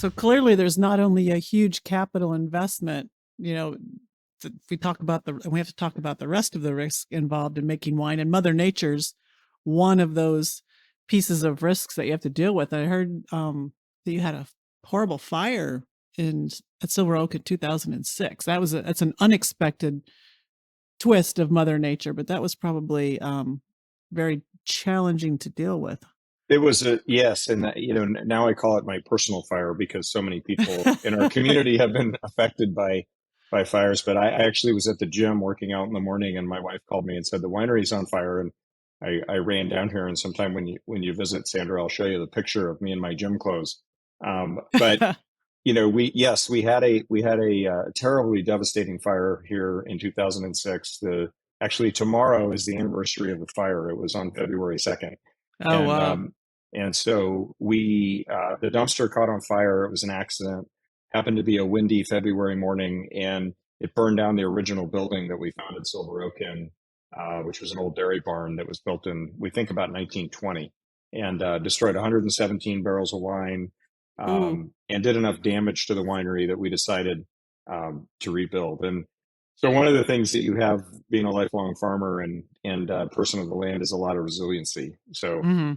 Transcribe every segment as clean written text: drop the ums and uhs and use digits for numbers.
So clearly there's not only a huge capital investment, we talk about we have to talk about the rest of the risk involved in making wine, and Mother Nature's one of those pieces of risks that you have to deal with. I heard that you had a horrible fire at Silver Oak in 2006. That's an unexpected twist of Mother Nature, but that was probably very challenging to deal with. It was yes, and now I call it my personal fire because so many people in our community have been affected by fires. But I actually was at the gym working out in the morning, and my wife called me and said the winery's on fire, and I ran down here. And sometime when you visit, Sandra, I'll show you the picture of me in my gym clothes. But we had a terribly devastating fire here in 2006. Actually tomorrow is the anniversary of the fire. It was on February 2nd. Oh, wow. And so the dumpster caught on fire. It was an accident. Happened to be a windy February morning, and it burned down the original building that we founded Silver Oak in, which was an old dairy barn that was built in, we think, about 1920, and destroyed 117 barrels of wine, and did enough damage to the winery that we decided to rebuild. And so one of the things that you have being a lifelong farmer and person of the land is a lot of resiliency. So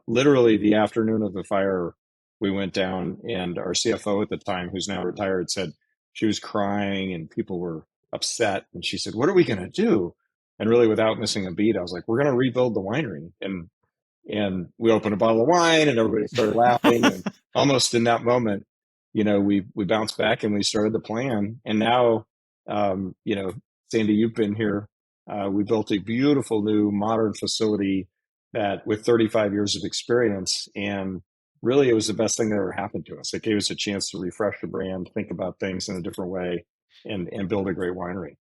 literally the afternoon of the fire, we went down, and our CFO at the time, who's now retired, said she was crying and people were upset. And she said, "What are we going to do?" And really, without missing a beat, I was like, "We're going to rebuild the winery." And we opened a bottle of wine, and everybody started laughing. And almost in that moment, we bounced back and we started the plan. And now, Sandy, you've been here. We built a beautiful new modern facility that with 35 years of experience, and really it was the best thing that ever happened to us. It gave us a chance to refresh the brand, think about things in a different way, and build a great winery.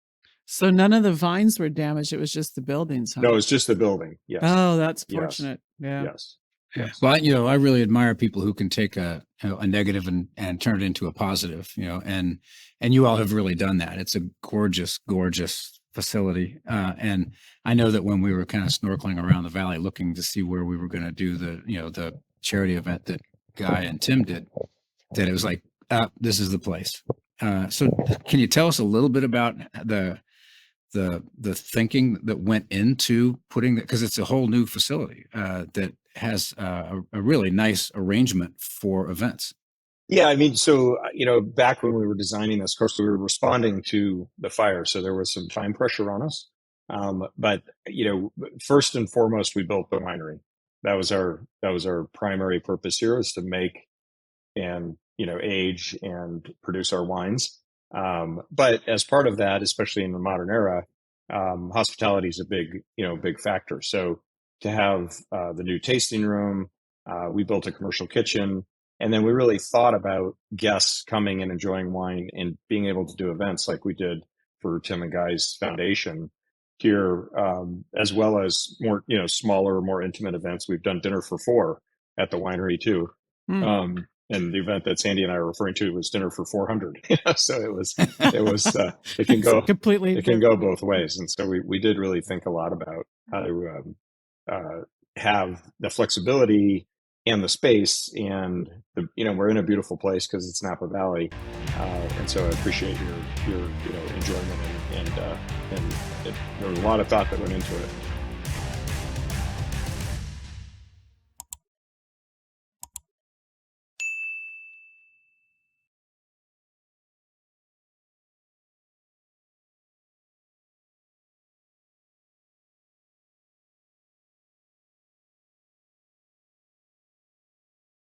So none of the vines were damaged. It was just the buildings, huh? No, it's just the building. Yes. Oh, that's fortunate. Yes. Yeah. Yes. Well, I really admire people who can take a negative and turn it into a positive, and you all have really done that. It's a gorgeous, gorgeous facility. And I know that when we were kind of snorkeling around the valley, looking to see where we were going to do the charity event that Guy and Tim did, that it was like, this is the place. So can you tell us a little bit about the thinking that went into putting that, because it's a whole new facility that has a really nice arrangement for events. Yeah, I mean, so, back when we were designing this, of course, we were responding to the fire. So there was some time pressure on us. But, first and foremost, we built the winery. That was our primary purpose here, is to make and, age and produce our wines. But as part of that, especially in the modern era, hospitality is a big factor. So to have the new tasting room, we built a commercial kitchen, and then we really thought about guests coming and enjoying wine and being able to do events like we did for Tim and Guy's foundation here, as well as more, smaller, more intimate events. We've done dinner for four at the winery too. And the event that Sandy and I are referring to was dinner for 400. So it can go completely. It can go both ways. And so we did really think a lot about how to have the flexibility and the space, and we're in a beautiful place because it's Napa Valley, and so I appreciate your enjoyment, and there was a lot of thought that went into it.